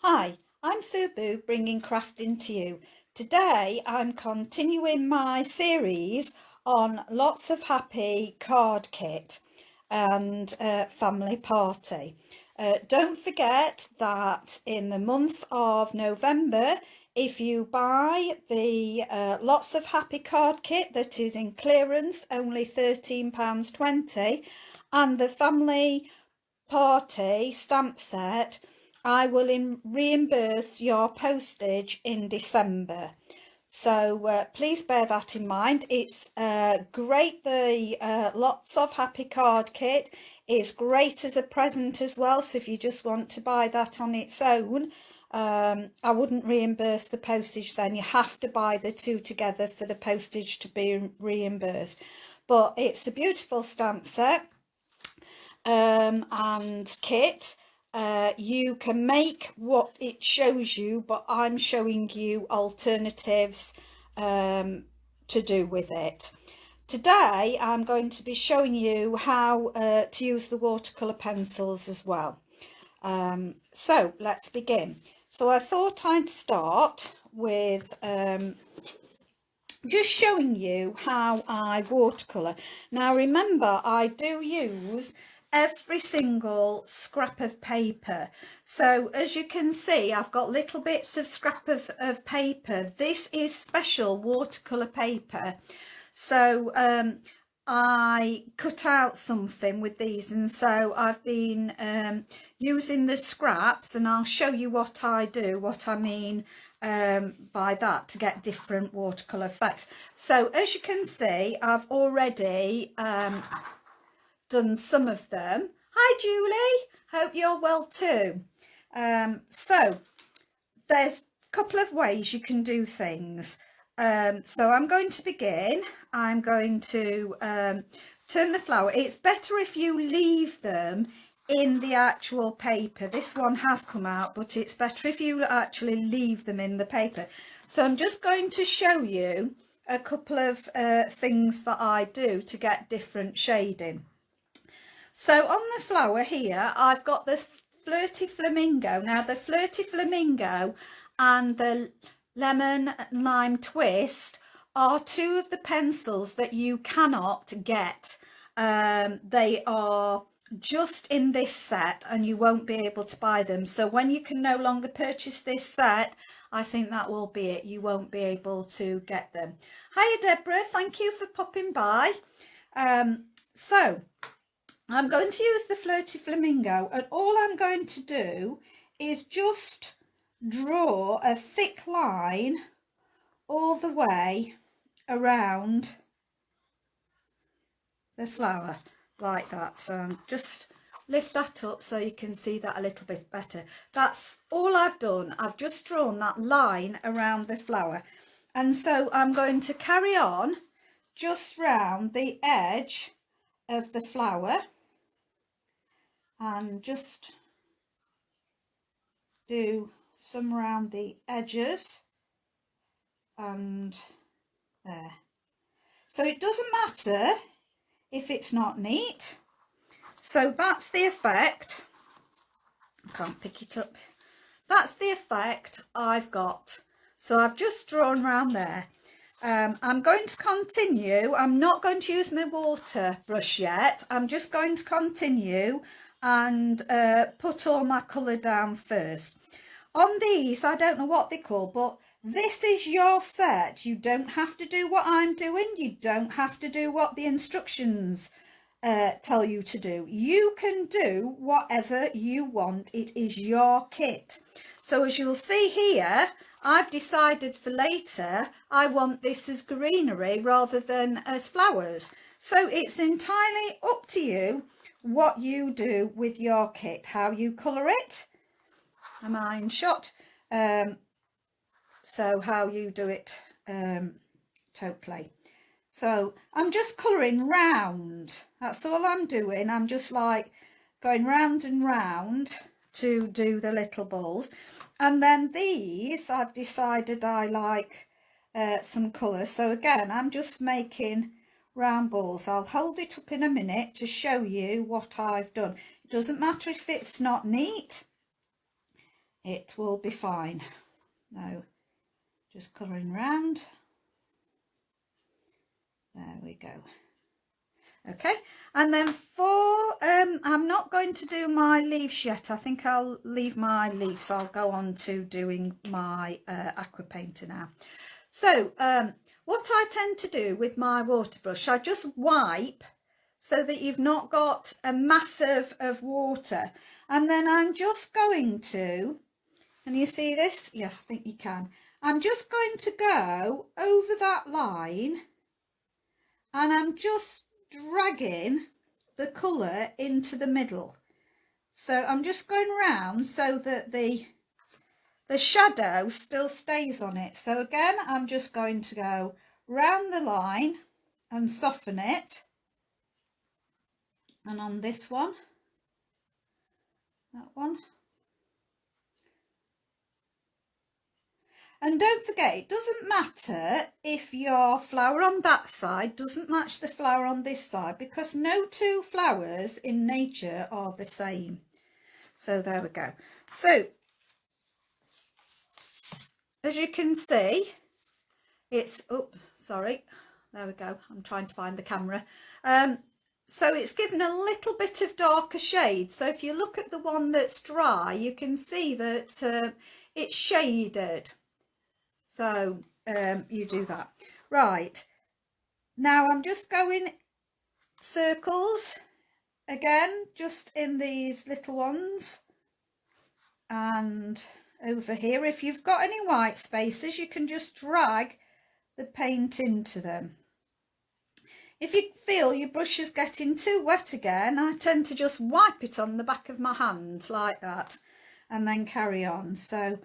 Hi, I'm Sue Boo bringing crafting to you. Today I'm continuing my series on Lots of Happy card kit and family party. Don't forget that in the month of November, if you buy the Lots of Happy card kit that is in clearance, only £13.20, and the family party stamp set, I will reimburse your postage in December. So please bear that in mind. It's great. The Lots of Happy card kit is great as a present as well. So if you just want to buy that on its own, I wouldn't reimburse the postage then. You have to buy the two together for the postage to be reimbursed. But it's a beautiful stamp set and kit. You can make what it shows you, but I'm showing you alternatives to do with it. Today I'm going to be showing you how to use the watercolour pencils as well. So let's begin. So I thought I'd start with just showing you how I watercolour. Now remember, I do use every single scrap of paper. So as you can see, I've got little bits of scrap of paper. This is special watercolour paper. So I cut out something with these, and so I've been using the scraps, and I'll show you what I do, what I mean by that, to get different watercolour effects. So as you can see, I've already done some of them. Hi Julie, hope you're well too. So there's a couple of ways you can do things. So I'm going to begin. I'm going to turn the flower. It's better if you leave them in the actual paper. This one has come out, but it's better if you actually leave them in the paper. So I'm just going to show you a couple of things that I do to get different shading. So on the flower here, I've got the Flirty Flamingo. Now the Flirty Flamingo and the Lemon Lime Twist are two of the pencils that you cannot get. They are just in this set and you won't be able to buy them. So when you can no longer purchase this set, I think that will be it. You won't be able to get them. Hiya Deborah, thank you for popping by. So I'm going to use the Flirty Flamingo, and all I'm going to do is just draw a thick line all the way around the flower like that. So just lift that up so you can see that a little bit better. That's all I've done. I've just drawn that line around the flower, and so I'm going to carry on just round the edge of the flower and just do some around the edges and there. So it doesn't matter if it's not neat. So that's the effect. I can't pick it up. That's the effect I've got. So I've just drawn around there. I'm going to continue. I'm not going to use my water brush yet. I'm just going to continue and put all my colour down first. On these, I don't know what they're called, but this is your set. You don't have to do what I'm doing. You don't have to do what the instructions tell you to do. You can do whatever you want. It is your kit. So as you'll see here, I've decided for later I want this as greenery rather than as flowers. So it's entirely up to you what you do with your kit, how you colour it. Am I in shot? So how you do it totally. So I'm just colouring round. That's all I'm doing. I'm just like going round and round to do the little balls. And then these, I've decided I like some colour. So again, I'm just making round balls. I'll hold it up in a minute to show you what I've done. It doesn't matter if it's not neat. it will be fine. Now just colouring round. There we go. Okay, and then for I'm not going to do my leaves yet. I think I'll leave my leaves. I'll go on to doing my aqua painter now. So what I tend to do with my water brush, I just wipe so that you've not got a massive of water, and then I'm just going to, can you see this? Yes, I think you can. I'm just going to go over that line, and I'm just dragging the colour into the middle. So I'm just going round so that the shadow still stays on it. So again, I'm just going to go round the line and soften it. And on this one, that one. And don't forget, it doesn't matter if your flower on that side doesn't match the flower on this side, because no two flowers in nature are the same. So there we go. So as you can see, it's, oh, sorry, there we go. I'm trying to find the camera. So it's given a little bit of darker shade. So if you look at the one that's dry, you can see that it's shaded. So you do that. Right, now I'm just going circles again, just in these little ones, and over here. If you've got any white spaces, you can just drag the paint into them. If you feel your brush is getting too wet again, I tend to just wipe it on the back of my hand like that and then carry on. So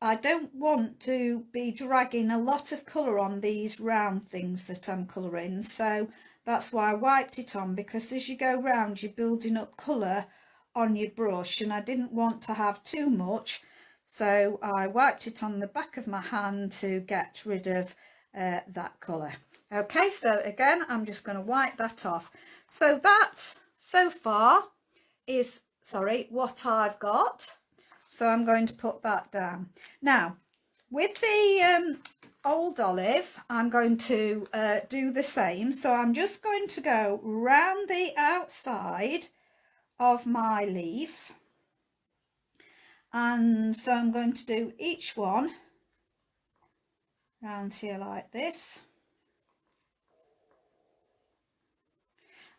I don't want to be dragging a lot of colour on these round things that I'm colouring, so that's why I wiped it on, because as you go round you're building up colour on your brush, and I didn't want to have too much, so I wiped it on the back of my hand to get rid of that colour. Okay, so again I'm just going to wipe that off. So that so far is, sorry, what I've got. So I'm going to put that down. Now, with the Old Olive, I'm going to do the same. So I'm just going to go round the outside of my leaf. And so I'm going to do each one round here like this.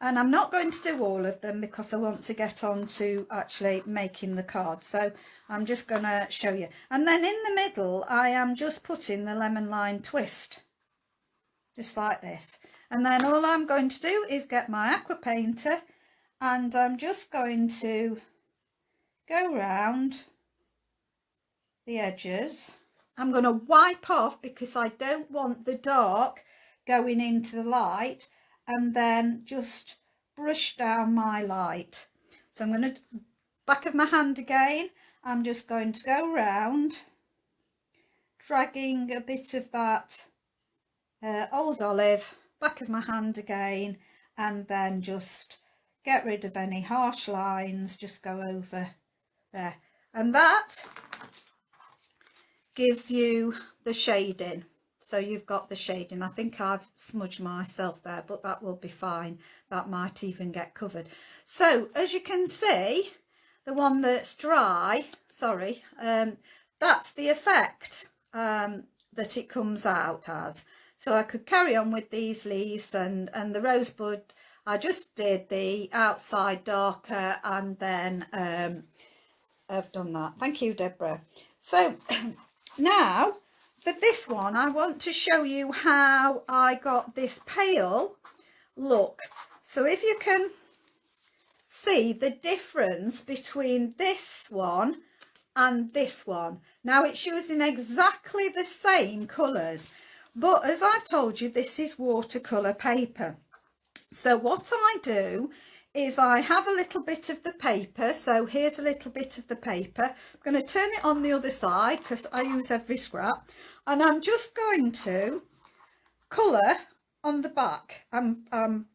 And I'm not going to do all of them because I want to get on to actually making the card. So I'm just going to show you. And then in the middle, I am just putting the lemon lime twist, just like this. And then all I'm going to do is get my aqua painter, and I'm just going to go round the edges. I'm going to wipe off because I don't want the dark going into the light, and then just brush down my light. So I'm going to, back of my hand again, I'm just going to go round, dragging a bit of that Old Olive, back of my hand again, and then just get rid of any harsh lines, just go over there. And that gives you the shading. So you've got the shading. I think I've smudged myself there, but that will be fine. That might even get covered. So as you can see, the one that's dry, sorry, that's the effect that it comes out as. So I could carry on with these leaves, and the rosebud, I just did the outside darker, and then I've done that. Thank you, Deborah. So now, for this one, I want to show you how I got this pale look. So if you can see the difference between this one and this one. Now it's using exactly the same colours, but as I've told you, this is watercolour paper. So what I do is I have a little bit of the paper. So here's a little bit of the paper. I'm going to turn it on the other side because I use every scrap. And I'm just going to colour on the back. I'm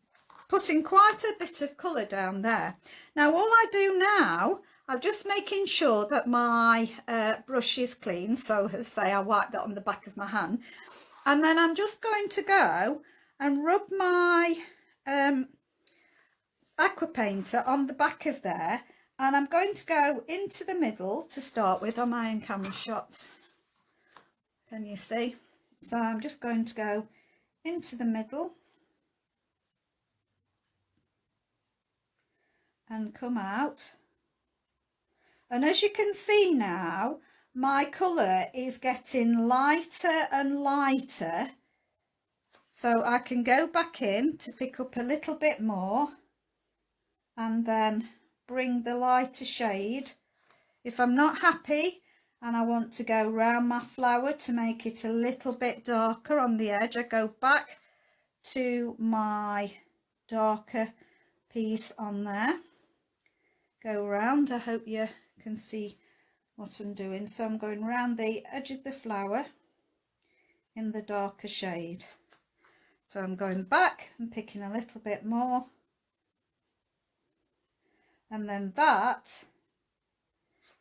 putting quite a bit of colour down there. Now all I do now, I'm just making sure that my brush is clean. So as I say, I wipe that on the back of my hand. And then I'm just going to go and rub my aqua painter on the back of there. And I'm going to go into the middle to start with on my own camera shots. Can you see? So I'm just going to go into the middle and come out. And as you can see now, my colour is getting lighter and lighter. So I can go back in to pick up a little bit more and then bring the lighter shade. If I'm not happy and I want to go round my flower to make it a little bit darker on the edge, I go back to my darker piece on there, go round. I hope you can see what I'm doing. So I'm going round the edge of the flower in the darker shade. So I'm going back and picking a little bit more, and then that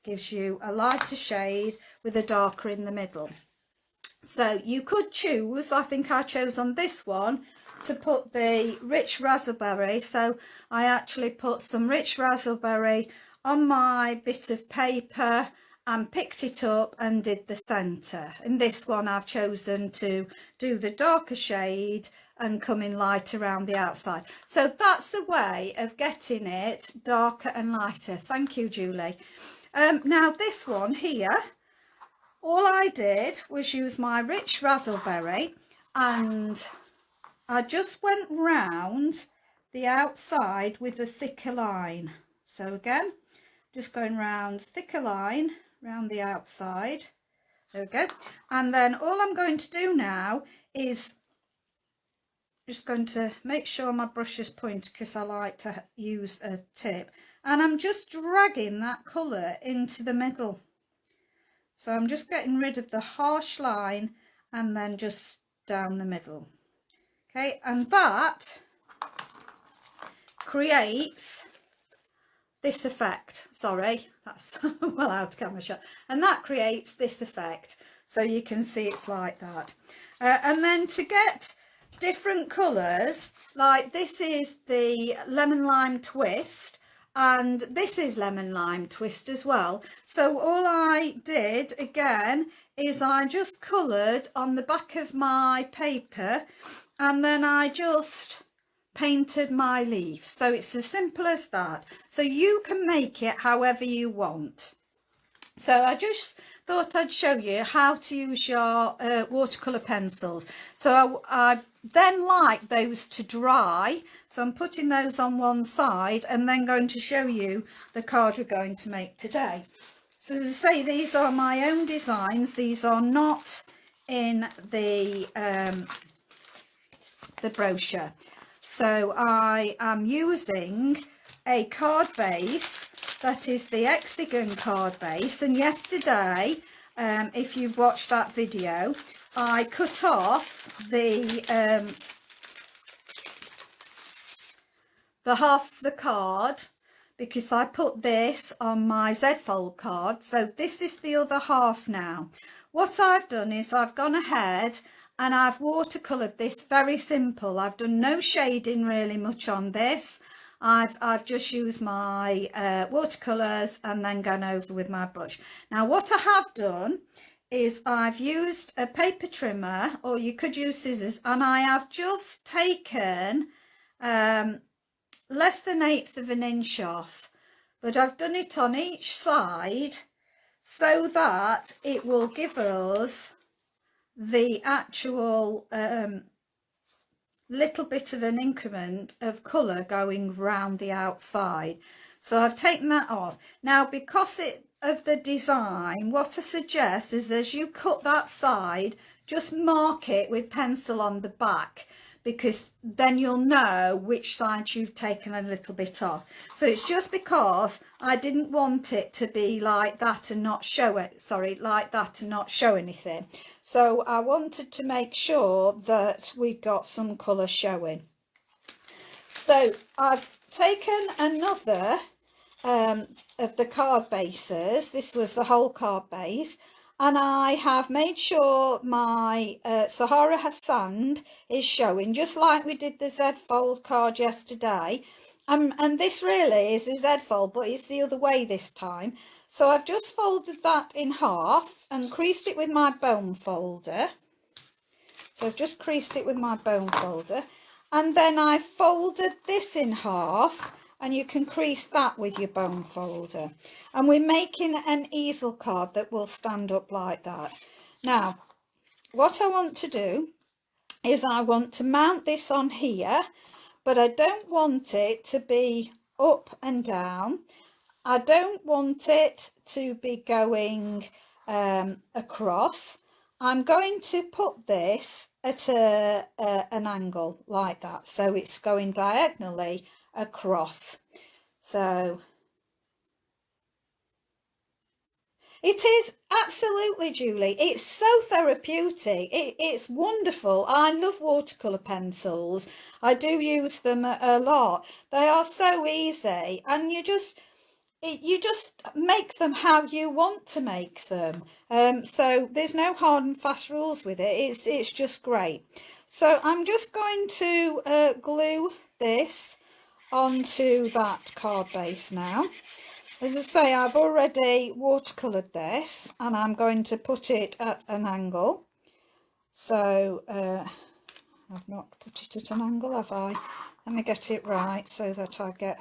gives you a lighter shade with a darker in the middle. So you could choose, I think I chose on this one to put the rich raspberry. So I actually put some rich raspberry on my bit of paper and picked it up and did the centre. In this one I've chosen to do the darker shade and come in light around the outside. So that's the way of getting it darker and lighter. Thank you, Julie. Now this one here, all I did was use my rich raspberry and I just went round the outside with a thicker line. So again, just going round thicker line round the outside. There we go. And then all I'm going to do now is just going to make sure my brush is pointed, because I like to use a tip, and I'm just dragging that colour into the middle. So I'm just getting rid of the harsh line and then just down the middle. Okay, and that creates this effect. Sorry, that's well out of camera shot. And that creates this effect. So you can see it's like that. And then to get different colours, like this is the lemon lime twist, and this is lemon lime twist as well. So all I did again is I just coloured on the back of my paper, and then I just painted my leaf. So it's as simple as that. So you can make it however you want. So I just thought I'd show you how to use your watercolour pencils. So I then like those to dry, so I'm putting those on one side and then going to show you the card we're going to make today. So as I say, these are my own designs. These are not in the brochure. So I am using a card base that is the Hexagon card base, and yesterday, if you've watched that video, I cut off the half of the card because I put this on my Z Fold card. So this is the other half now. What I've done is I've gone ahead and I've watercoloured this. Very simple. I've done no shading really much on this. I've just used my watercolours and then gone over with my brush. Now what I have done is I've used a paper trimmer, or you could use scissors, and I have just taken less than 1/8 of an inch off, but I've done it on each side so that it will give us the actual little bit of an increment of colour going round the outside. So I've taken that off. Now because of the design, what I suggest is as you cut that side, just mark it with pencil on the back, because then you'll know which side you've taken a little bit off. So it's just because I didn't want it to be like that and not show it, sorry, like that and not show anything. So I wanted to make sure that we got some colour showing. So I've taken another of the card bases. This was the whole card base, and I have made sure my Sahara Sand is showing, just like we did the Z Fold card yesterday. And this really is a Z fold, but it's the other way this time. So I've just folded that in half and creased it with my bone folder. So I've just creased it with my bone folder. And then I folded this in half, and you can crease that with your bone folder. And we're making an easel card that will stand up like that. Now, what I want to do is I want to mount this on here, but I don't want it to be up and down. I don't want it to be going across. I'm going to put this at an angle like that, so it's going diagonally across. So it is absolutely, Julie, it's so therapeutic. It's wonderful. I love watercolour pencils. I do use them a lot. They are so easy, and you just make them how you want to make them. So there's no hard and fast rules with it. It's just great. So I'm just going to glue this onto that card base now. As I say, I've already watercoloured this, and I'm going to put it at an angle. So I've not put it at an angle, have I? Let me get it right so that I get,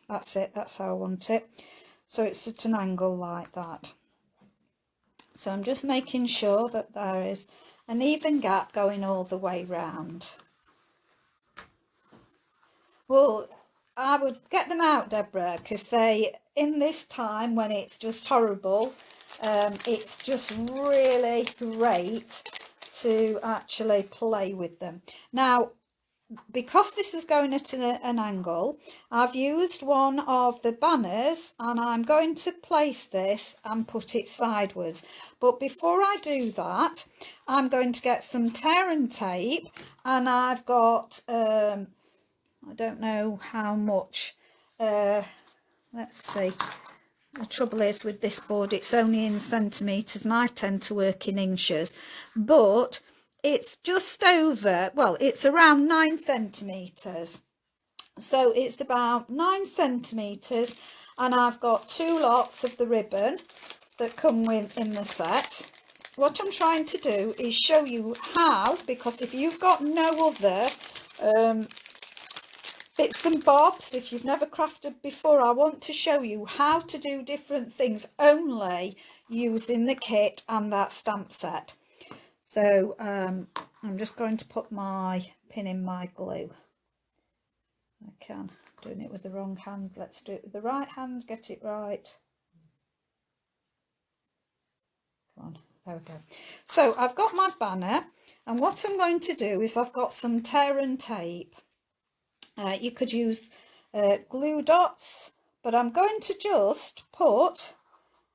that's it, that's how I want it. So it's at an angle like that. So I'm just making sure that there is an even gap going all the way round. Well, I would get them out, Deborah, because they, in this time when it's just horrible, it's just really great to actually play with them. Now, because this is going at an angle, I've used one of the banners, and I'm going to place this and put it sideways. But before I do that, I'm going to get some tear and tape, and I've got I don't know how much, let's see, the trouble is with this board, it's only in centimetres and I tend to work in inches, but it's just over, well, it's around 9 centimetres. So it's about 9 centimetres, and I've got 2 lots of the ribbon that come with in the set. What I'm trying to do is show you how, because if you've got no other bits and bobs, if you've never crafted before, I want to show you how to do different things only using the kit and that stamp set. So I'm just going to put my pin in my glue. I can, doing it with the wrong hand. Let's do it with the right hand, get it right. Come on, there we go. So I've got my banner, and what I'm going to do is I've got some tear and tape. You could use glue dots, but I'm going to just put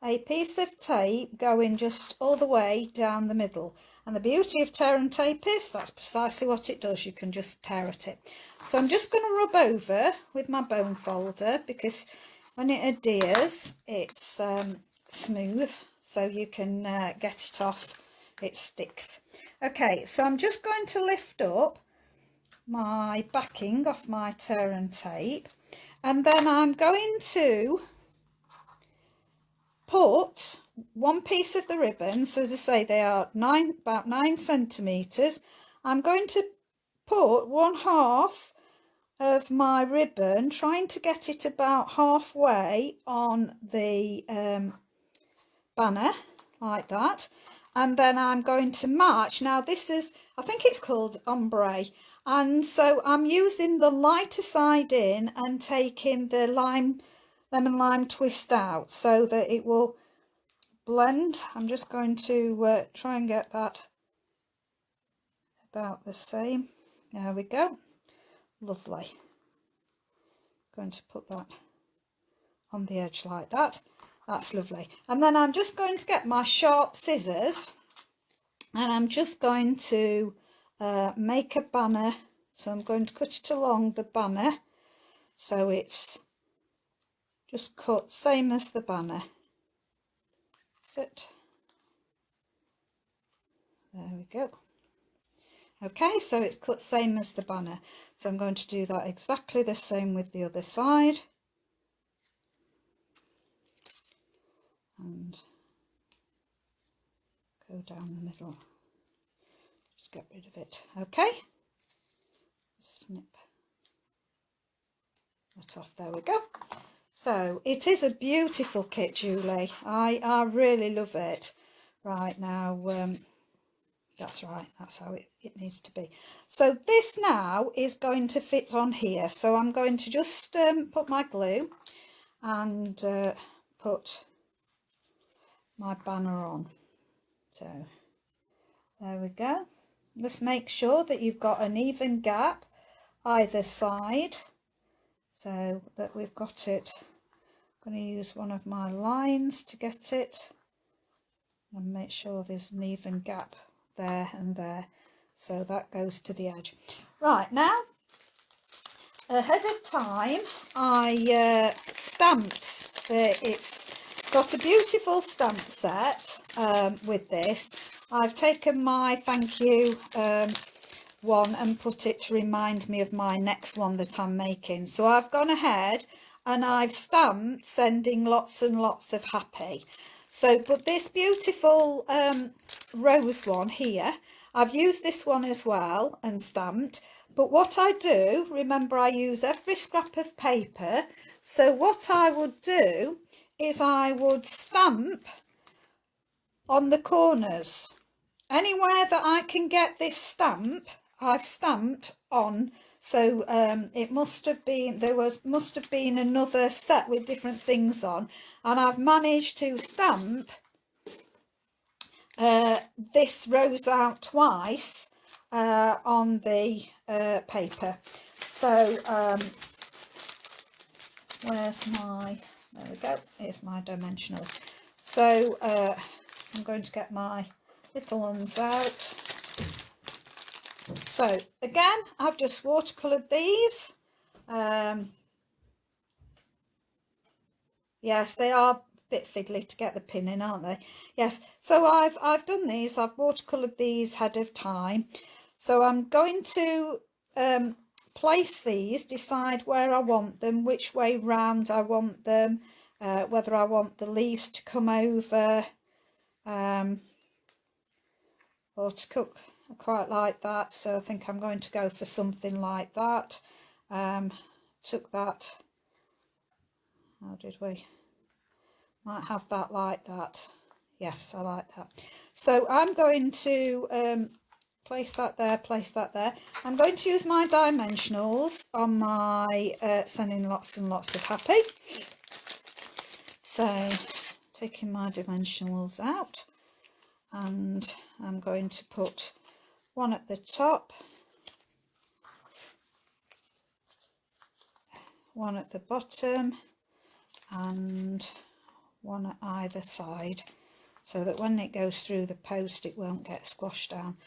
a piece of tape going just all the way down the middle. And the beauty of tear and tape is that's precisely what it does. You can just tear at it. So I'm just going to rub over with my bone folder, because when it adheres, it's smooth, so you can get it off. It sticks. Okay, so I'm just going to lift up my backing off my tear and tape, and then I'm going to put one piece of the ribbon, so as I say they are about 9 centimetres. I'm going to put 1/2 of my ribbon, trying to get it about halfway on the banner like that, and then I'm going to march. Now this is, I think it's called ombre, and so I'm using the lighter side in and taking the lemon lime twist out so that it will blend. I'm just going to try and get that about the same. There we go, lovely. Going to put that on the edge like that. That's lovely. And then I'm just going to get my sharp scissors, and I'm just going to make a banner. So I'm going to cut it along the banner, so it's just cut same as the banner. That's it. There we go. Okay, so it's cut same as the banner. So I'm going to do that exactly the same with the other side. And go down the middle. Just get rid of it. Okay. Snip that off. There we go. So it is a beautiful kit, Julie. I really love it. Right now, that's right, that's how it needs to be. So this now is going to fit on here. So I'm going to just put my glue and put my banner on. So there we go. Just make sure that you've got an even gap either side so that we've got it. I'm going to use one of my lines to get it and make sure there's an even gap there and there, so that goes to the edge. Right, now ahead of time I stamped it's got a beautiful stamp set with this. I've taken my thank you one and put it to remind me of my next one that I'm making. So I've gone ahead and I've stamped sending lots and lots of happy. So, but this beautiful rose one here, I've used this one as well and stamped. But what I do, remember I use every scrap of paper. So what I would do is I would stamp on the corners. Anywhere that I can get this stamp, I've stamped on. So it must have been, must have been another set with different things on, and I've managed to stamp this rose out twice on the paper. So where's my, there we go, here's my dimensionals. So I'm going to get my little ones out. So again, I've just watercoloured these. Yes, they are a bit fiddly to get the pin in, aren't they? Yes, so I've done these. I've watercoloured these ahead of time. So I'm going to place these, decide where I want them, which way round I want them, whether I want the leaves to come over or to cook. I quite like that, so I think I'm going to go for something like that. Took that, how did we, might have that like that. Yes, I like that. So I'm going to place that there, place that there. I'm going to use my dimensionals on my sending lots and lots of happy. So taking my dimensionals out, and I'm going to put one at the top, one at the bottom, and one at either side, so that when it goes through the post it won't get squashed down.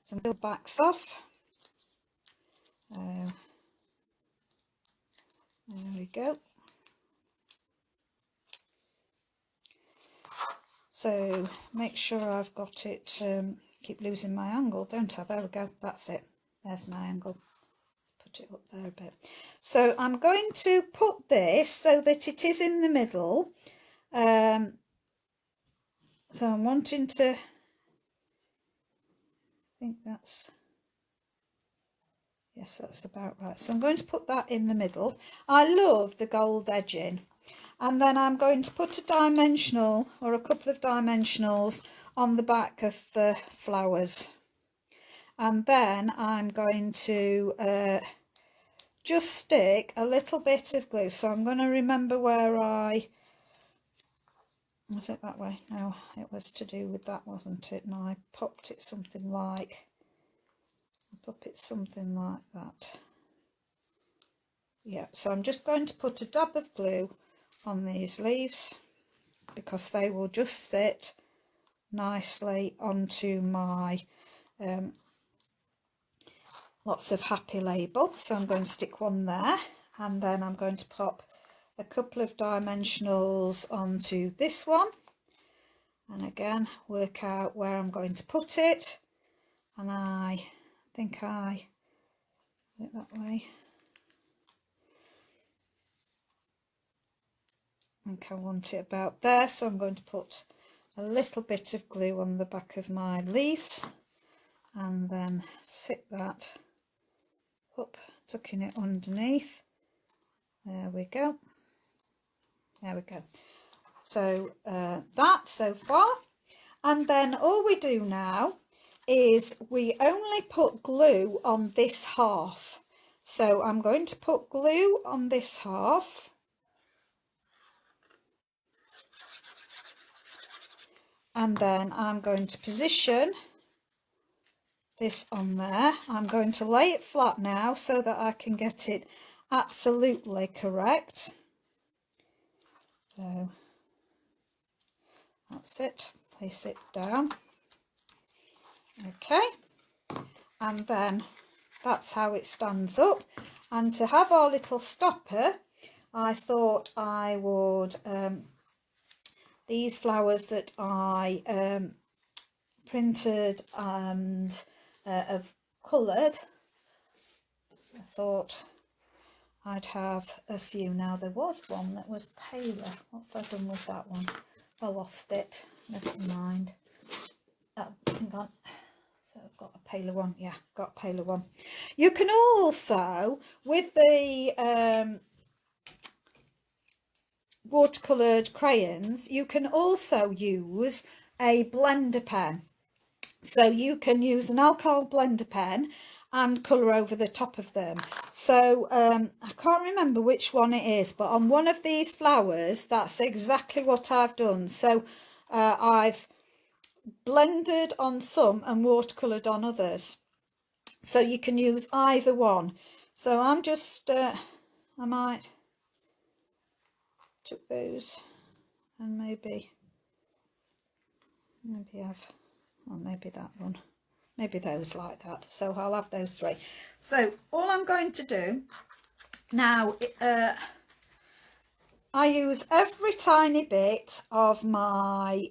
So I'm going to peel backs off. There we go. So make sure I've got it, keep losing my angle, don't I? There we go, that's it, there's my angle. Let's put it up there a bit. So I'm going to put this so that it is in the middle. So I'm wanting to, I think that's, yes, that's about right. So I'm going to put that in the middle. I love the gold edging. And then I'm going to put a dimensional or a couple of dimensionals on the back of the flowers. And then I'm going to just stick a little bit of glue. So I'm going to remember where I, was it that way? No, it was to do with that, wasn't it? And I popped it something like, that. Yeah, so I'm just going to put a dab of glue on these leaves because they will just sit nicely onto my lots of happy label. So I'm going to stick one there, and then I'm going to pop a couple of dimensionals onto this one, and again work out where I'm going to put it, and I think I do it that way. I think I want it about there, so I'm going to put a little bit of glue on the back of my leaves and then sit that up, tucking it underneath. There we go. There we go. So that so far, and then all we do now is we only put glue on this half. So I'm going to put glue on this half, and then I'm going to position this on there. I'm going to lay it flat now so that I can get it absolutely correct. So that's it, place it down. Okay, and then that's how it stands up. And to have our little stopper, I thought I would, these flowers that I printed and have coloured, I thought I'd have a few. Now there was one that was paler. What pheasant was that one? I lost it, never mind. Oh, hang on. So I've got a paler one. Yeah, got a paler one. You can also, with the watercoloured crayons, you can also use a blender pen. So you can use an alcohol blender pen and colour over the top of them. So I can't remember which one it is, but on one of these flowers, that's exactly what I've done. So I've blended on some and watercoloured on others. So you can use either one. So I'm just, I might took those and maybe I've, or maybe that one, maybe those like that. So I'll have those three. So all I'm going to do now, I use every tiny bit of my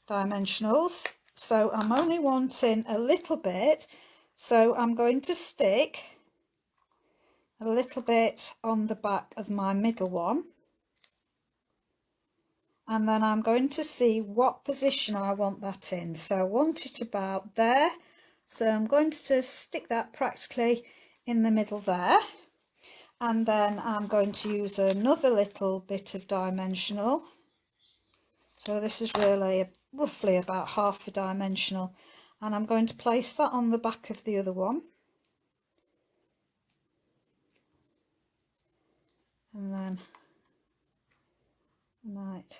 dimensionals. So I'm only wanting a little bit. So I'm going to stick a little bit on the back of my middle one. And then I'm going to see what position I want that in. So I want it about there. So I'm going to stick that practically in the middle there. And then I'm going to use another little bit of dimensional. So this is really roughly about half a dimensional. And I'm going to place that on the back of the other one. And then I might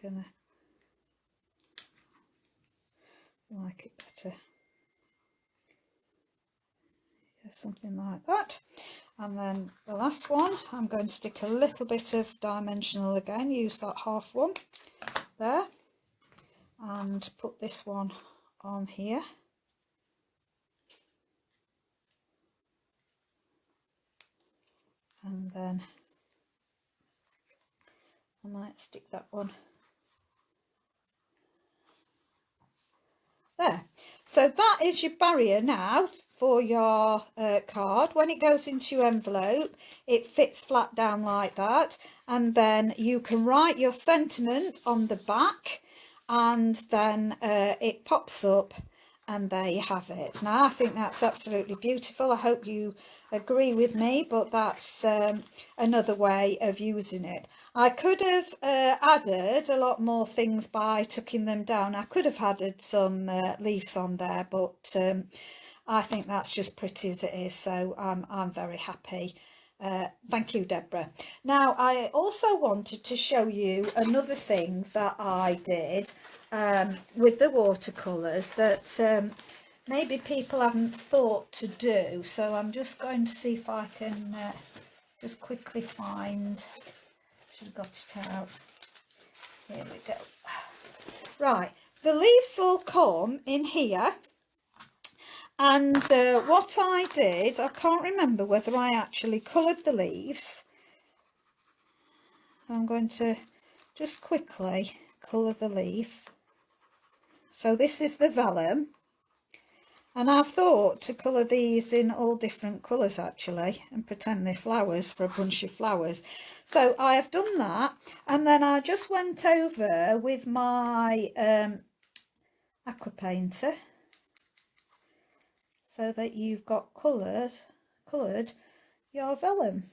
gonna like it better. Yeah, something like that. And then the last one, I'm going to stick a little bit of dimensional again, use that half one there, and put this one on here. And then I might stick that one there. So that is your barrier now for your card. When it goes into your envelope, it fits flat down like that, and then you can write your sentiment on the back, and then it pops up, and there you have it. Now I think that's absolutely beautiful. I hope you agree with me, but that's another way of using it. I could have added a lot more things by tucking them down. I could have added some leaves on there, but I think that's just pretty as it is, so I'm very happy. Thank you, Deborah. Now I also wanted to show you another thing that I did with the watercolours that maybe people haven't thought to do. So I'm just going to see if I can just quickly find, should have got it out, here we go. Right, the leaves all come in here. And what I did, I can't remember whether I actually coloured the leaves. I'm going to just quickly colour the leaf. So this is the vellum. And I've thought to colour these in all different colours actually, and pretend they're flowers for a bunch of flowers. So I have done that, and then I just went over with my aqua painter, so that you've got coloured your vellum.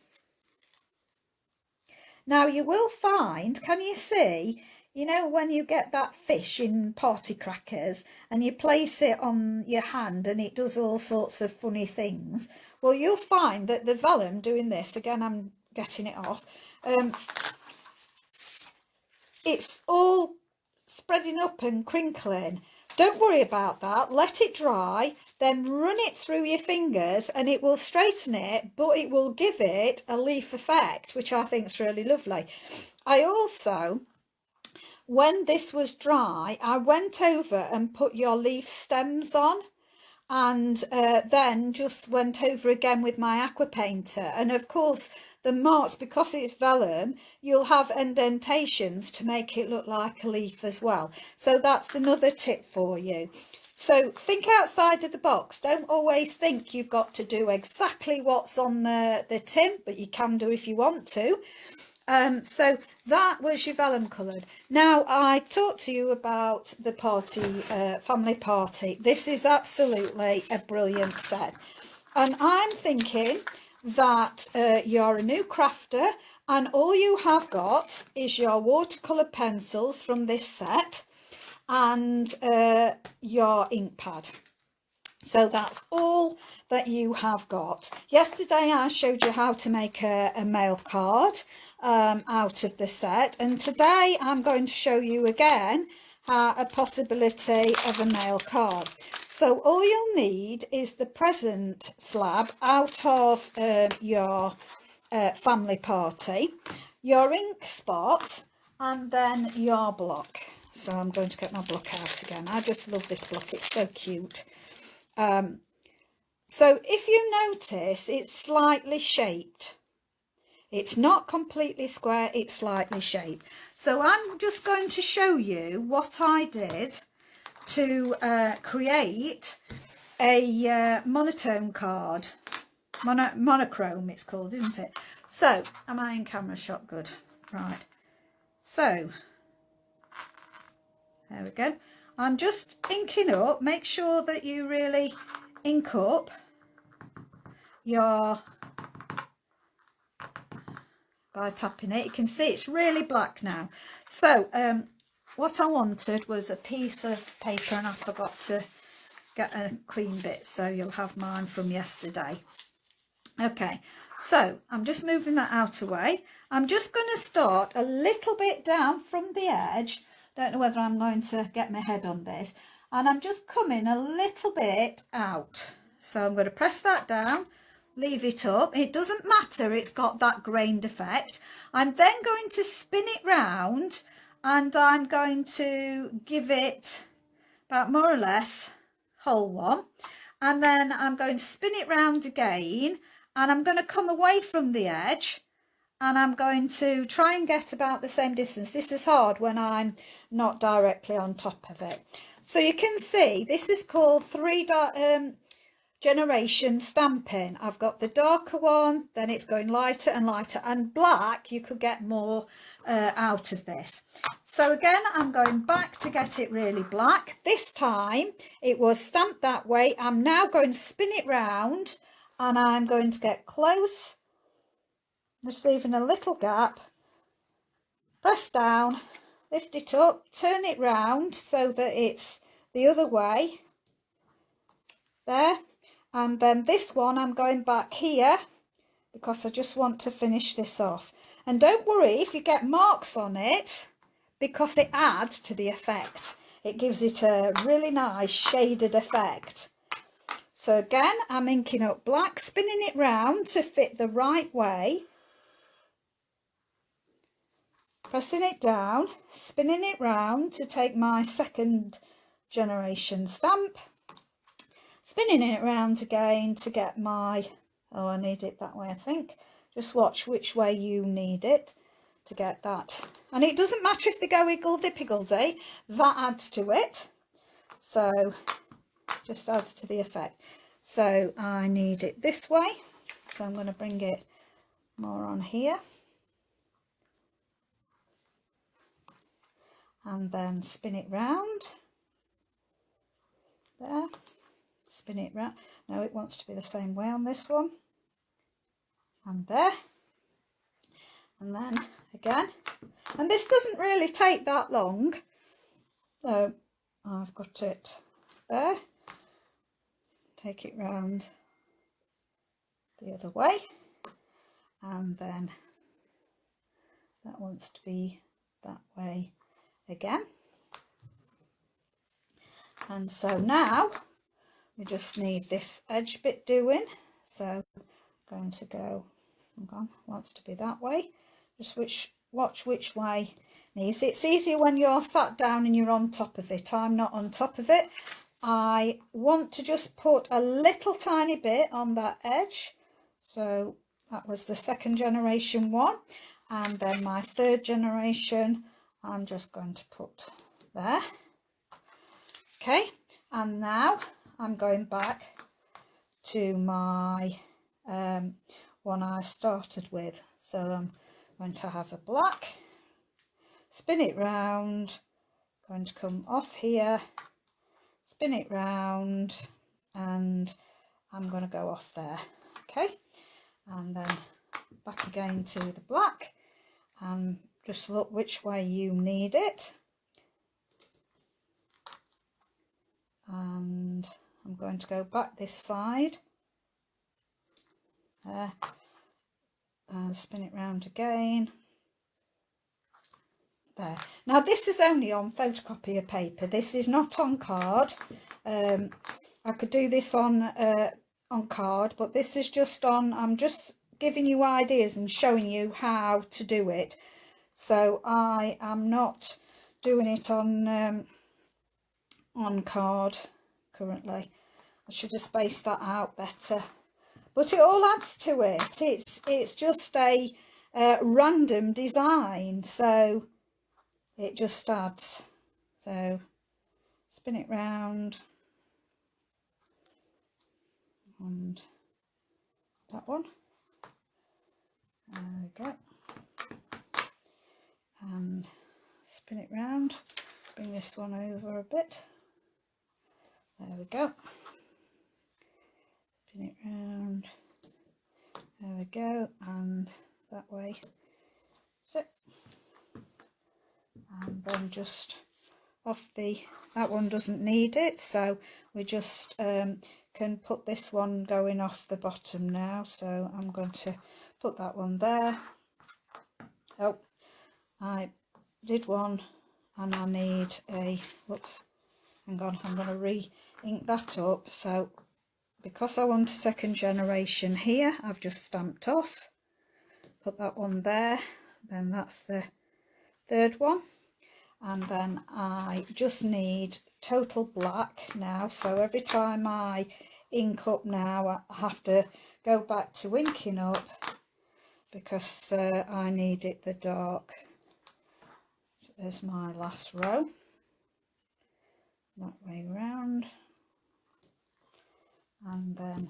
Now you will find, can you see, you know when you get that fish in party crackers and you place it on your hand and it does all sorts of funny things? Well, you'll find that the vellum doing this, again I'm getting it off, it's all spreading up and crinkling. Don't worry about that, let it dry, then run it through your fingers and it will straighten it, but it will give it a leaf effect, which I think is really lovely. I also, when this was dry, I went over and put your leaf stems on, and then just went over again with my aqua painter. And of course the marks, because it's vellum, you'll have indentations to make it look like a leaf as well. So that's another tip for you. So think outside of the box. Don't always think you've got to do exactly what's on the tin, but you can do if you want to. So that was your vellum coloured. Now I talked to you about the party, family party. This is absolutely a brilliant set, and I'm thinking that you're a new crafter and all you have got is your watercolour pencils from this set and your ink pad. So that's all that you have got. Yesterday I showed you how to make a mail card out of the set, and today I'm going to show you again a possibility of a mail card. So all you'll need is the present slab out of your family party, your ink spot, and then your block. So I'm going to get my block out again. I just love this block, it's so cute. So if you notice, it's slightly shaped. It's not completely square, it's slightly shaped. So I'm just going to show you what I did to create a monotone card. Monochrome it's called, isn't it? So, am I in camera shot? Good. Right. So, there we go. I'm just inking up. Make sure that you really ink up your, by tapping it. You can see it's really black now. So what I wanted was a piece of paper, and I forgot to get a clean bit, so you'll have mine from yesterday. Okay, so I'm just moving that out away. I'm just going to start a little bit down from the edge. Don't know whether I'm going to get my head on this, and I'm just coming a little bit out. So I'm going to press that down, leave it up. It doesn't matter, it's got that grained effect. I'm then going to spin it round, and I'm going to give it about more or less whole one, and then I'm going to spin it round again, and I'm going to come away from the edge, and I'm going to try and get about the same distance. This is hard when I'm not directly on top of it. So you can see this is called generation stamping. I've got the darker one, then it's going lighter and lighter, and black you could get more out of this. So again, I'm going back to get it really black. This time it was stamped that way. I'm now going to spin it round, and I'm going to get close, just leaving a little gap, press down, lift it up, turn it round so that it's the other way, there. And then this one I'm going back here because I just want to finish this off. And don't worry if you get marks on it, because it adds to the effect. It gives it a really nice shaded effect. So again, I'm inking up black, spinning it round to fit the right way. pressing it down, spinning it round to take my second generation stamp, spinning it round again to get my, oh, I need it that way, I think. Just watch which way you need it to get that. And it doesn't matter if they go higgledy-piggledy, that adds to it. So just adds to the effect. So I need it this way. So I'm going to bring it more on here. And then spin it round. There. Spin it round. No, it wants to be the same way on this one. And there. And then again. And this doesn't really take that long. So I've got it there. Take it round the other way. And then that wants to be that way again. And so now we just need this edge bit doing. So I'm going to go, hang on, wants to be that way. Just watch which way needs. It's easier when you're sat down and you're on top of it. I'm not on top of it. I want to just put a little tiny bit on that edge. So that was the second generation one. And then my third generation, I'm just going to put there. Okay, and now I'm going back to my one I started with. So I'm going to have a black, spin it round, going to come off here, spin it round, and I'm going to go off there. Okay, and then back again to the black, and just look which way you need it. And I'm going to go back this side there and spin it round again there. Now this is only on photocopier paper, this is not on card. I could do this on card, but this is just on, I'm just giving you ideas and showing you how to do it. So I am not doing it on card currently. I should have spaced that out better, but it all adds to it. It's just a random design, so it just adds. So spin it round, and that one, there we go, and spin it round, bring this one over a bit. There we go. Spin it round. There we go, and that way. So, and then just off that one doesn't need it, so we just can put this one going off the bottom now. So I'm going to put that one there. Oh, I did one, and I need a, whoops, hang on, I'm going to re-ink that up. So because I want a second generation here, I've just stamped off, put that one there, then that's the third one, and then I just need total black now. So every time I ink up now, I have to go back to inking up because I need it the dark. There's my last row, that way round, and then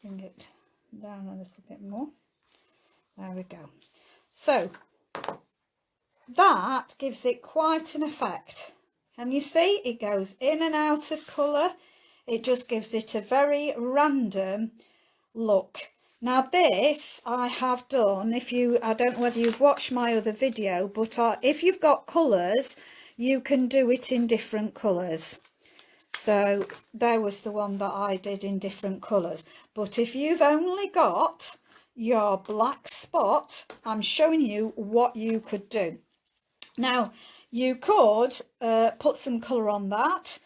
bring it down a little bit more. There we go. So that gives it quite an effect, and you see it goes in and out of colour. It just gives it a very random look. Now this I have done, I don't know whether you've watched my other video, but if you've got colours, you can do it in different colours. So there was the one that I did in different colours. But if you've only got your black spot, I'm showing you what you could do. Now you could put some colour on that.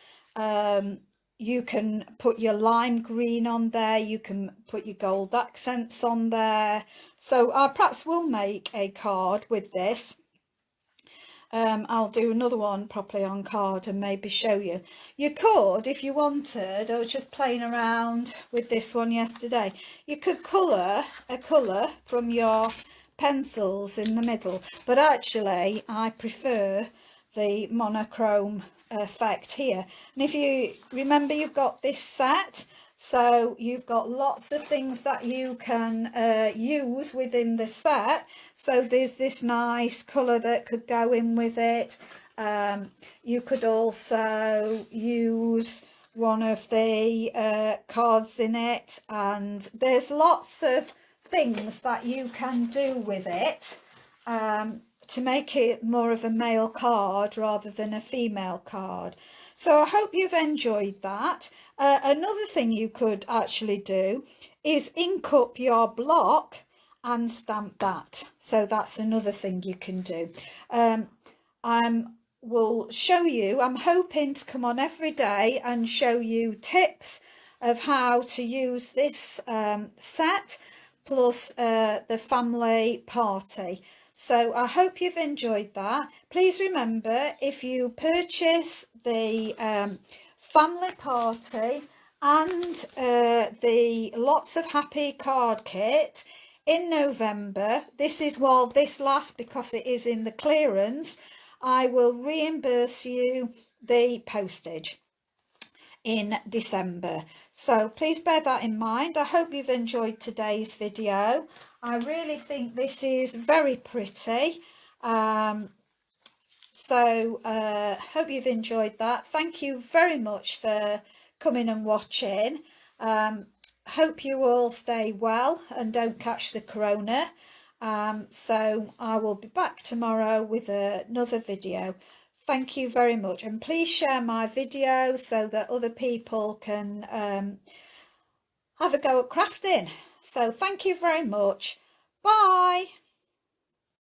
you can put your lime green on there, you can put your gold accents on there. So I perhaps will make a card with this. I'll do another one properly on card and maybe show you. You could, if you wanted, I was just playing around with this one yesterday, you could colour a colour from your pencils in the middle, but actually I prefer the monochrome effect here. And if you remember, you've got this set, so you've got lots of things that you can use within the set. So there's this nice colour that could go in with it. You could also use one of the cards in it, and there's lots of things that you can do with it to make it more of a male card rather than a female card. So I hope you've enjoyed that. Another thing you could actually do is ink up your block and stamp that. So that's another thing you can do. Will show you, I'm hoping to come on every day and show you tips of how to use this set, plus the family party. So I hope you've enjoyed that. Please remember, if you purchase the family party and the Lots of Happy card kit in November, this is while this lasts because it is in the clearance, I will reimburse you the postage in December. So please bear that in mind. I hope you've enjoyed today's video. I really think this is very pretty. Hope you've enjoyed that. Thank you very much for coming and watching. Hope you all stay well and don't catch the corona. So I will be back tomorrow with another video. Thank you very much, and please share my video so that other people can have a go at crafting. So thank you very much. Bye.